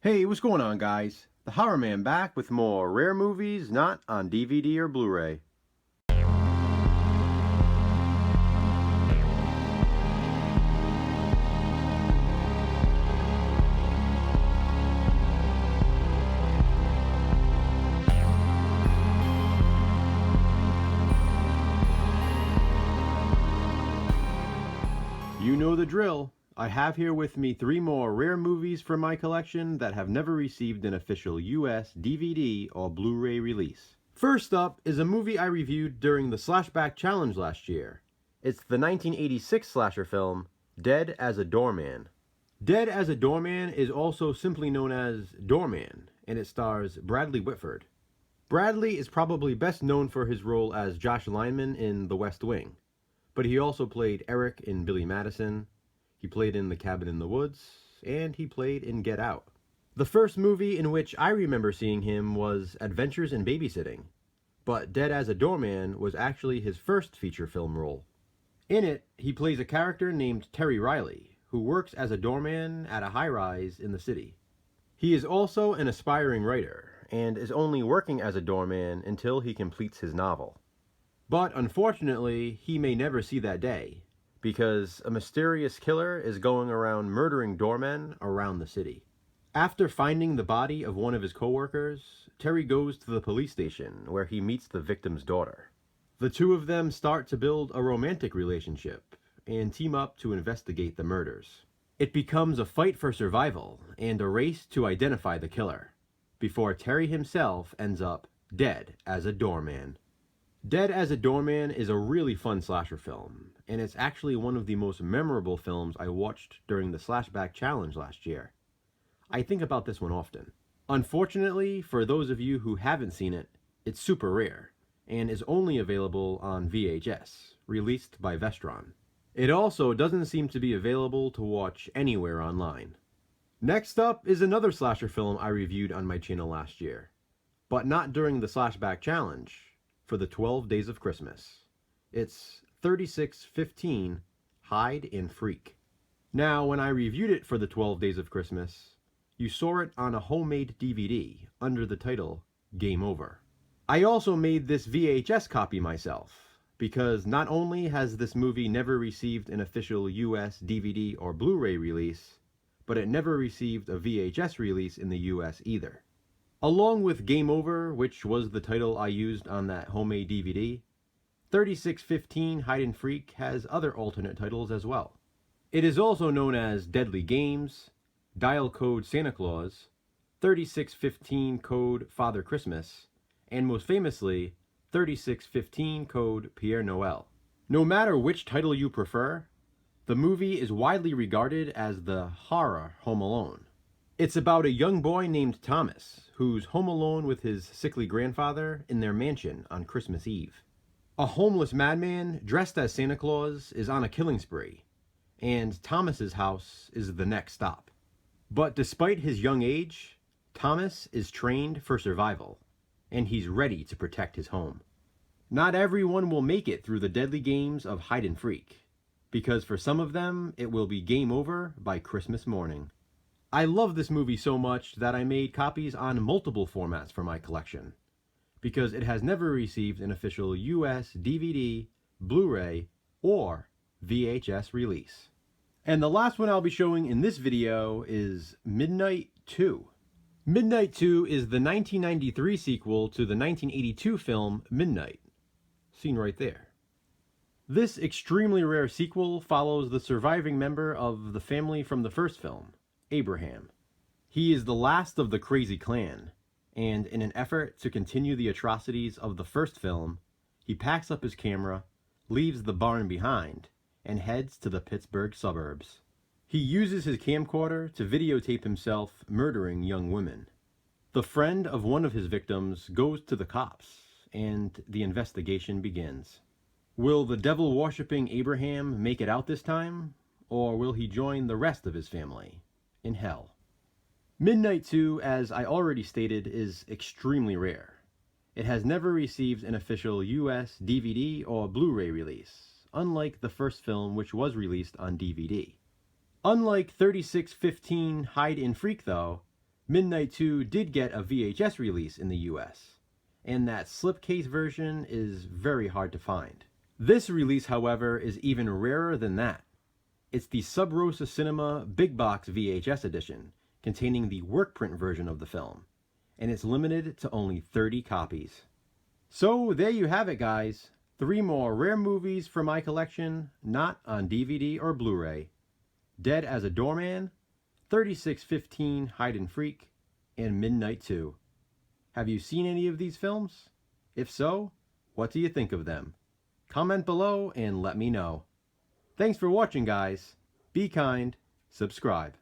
Hey, what's going on, guys? The Horror Man back with more rare movies not on DVD or Blu-ray. You know the drill. I have here with me 3 more rare movies from my collection that have never received an official US DVD or Blu-ray release. First up is a movie I reviewed during the Slashback Challenge last year. It's the 1986 slasher film, Dead as a Doorman. Dead as a Doorman is also simply known as Doorman, and it stars Bradley Whitford. Bradley is probably best known for his role as Josh Lyman in The West Wing, but he also played Eric in Billy Madison. He played in The Cabin in the Woods, and he played in Get Out. The first movie in which I remember seeing him was Adventures in Babysitting, but Dead as a Doorman was actually his first feature film role. In it, he plays a character named Terry Riley, who works as a doorman at a high-rise in the city. He is also an aspiring writer, and is only working as a doorman until he completes his novel. But unfortunately, he may never see that day, because a mysterious killer is going around murdering doormen around the city. After finding the body of one of his coworkers, Terry goes to the police station where he meets the victim's daughter. The two of them start to build a romantic relationship and team up to investigate the murders. It becomes a fight for survival and a race to identify the killer, before Terry himself ends up dead as a doorman. Dead as a Doorman is a really fun slasher film, and it's actually one of the most memorable films I watched during the Slashback Challenge last year. I think about this one often. Unfortunately, for those of you who haven't seen it, it's super rare, and is only available on VHS, released by Vestron. It also doesn't seem to be available to watch anywhere online. Next up is another slasher film I reviewed on my channel last year, but not during the Slashback Challenge, for the 12 Days of Christmas. It's 3615 Hide and Freak. Now, when I reviewed it for the 12 Days of Christmas, you saw it on a homemade DVD under the title Game Over. I also made this VHS copy myself, because not only has this movie never received an official US DVD or Blu-ray release, but it never received a VHS release in the US either. Along with Game Over, which was the title I used on that homemade DVD, 3615 Hide and Freak has other alternate titles as well. It is also known as Deadly Games, Dial Code Santa Claus, 3615 Code Father Christmas, and most famously, 3615 Code Père Noël. No matter which title you prefer, the movie is widely regarded as the horror Home Alone. It's about a young boy named Thomas, who's home alone with his sickly grandfather in their mansion on Christmas Eve. A homeless madman dressed as Santa Claus is on a killing spree, and Thomas's house is the next stop. But despite his young age, Thomas is trained for survival, and he's ready to protect his home. Not everyone will make it through the deadly games of hide and freak, because for some of them, it will be game over by Christmas morning. I love this movie so much that I made copies on multiple formats for my collection, because it has never received an official US DVD, Blu-ray, or VHS release. And the last one I'll be showing in this video is Midnight 2. Midnight 2 is the 1993 sequel to the 1982 film Midnight, seen right there. This extremely rare sequel follows the surviving member of the family from the first film, Abraham. He is the last of the crazy clan, and in an effort to continue the atrocities of the first film, he packs up his camera, leaves the barn behind, and heads to the Pittsburgh suburbs. He uses his camcorder to videotape himself murdering young women. The friend of one of his victims goes to the cops, and the investigation begins. Will the devil-worshipping Abraham make it out this time, or will he join the rest of his family in hell? Midnight 2, as I already stated, is extremely rare. It has never received an official US DVD or Blu-ray release, unlike the first film, which was released on DVD. Unlike 3615 Hide and Freak though, Midnight 2 did get a VHS release in the US, and that slipcase version is very hard to find. This release, however, is even rarer than that. It's the Sub Rosa Cinema Big Box VHS edition, containing the work print version of the film, and it's limited to only 30 copies. So there you have it, guys. 3 more rare movies for my collection, not on DVD or Blu-ray. Dead as a Doorman, 3615 Hide and Freak, and Midnight 2. Have you seen any of these films? If so, what do you think of them? Comment below and let me know. Thanks for watching, guys. Be kind, subscribe.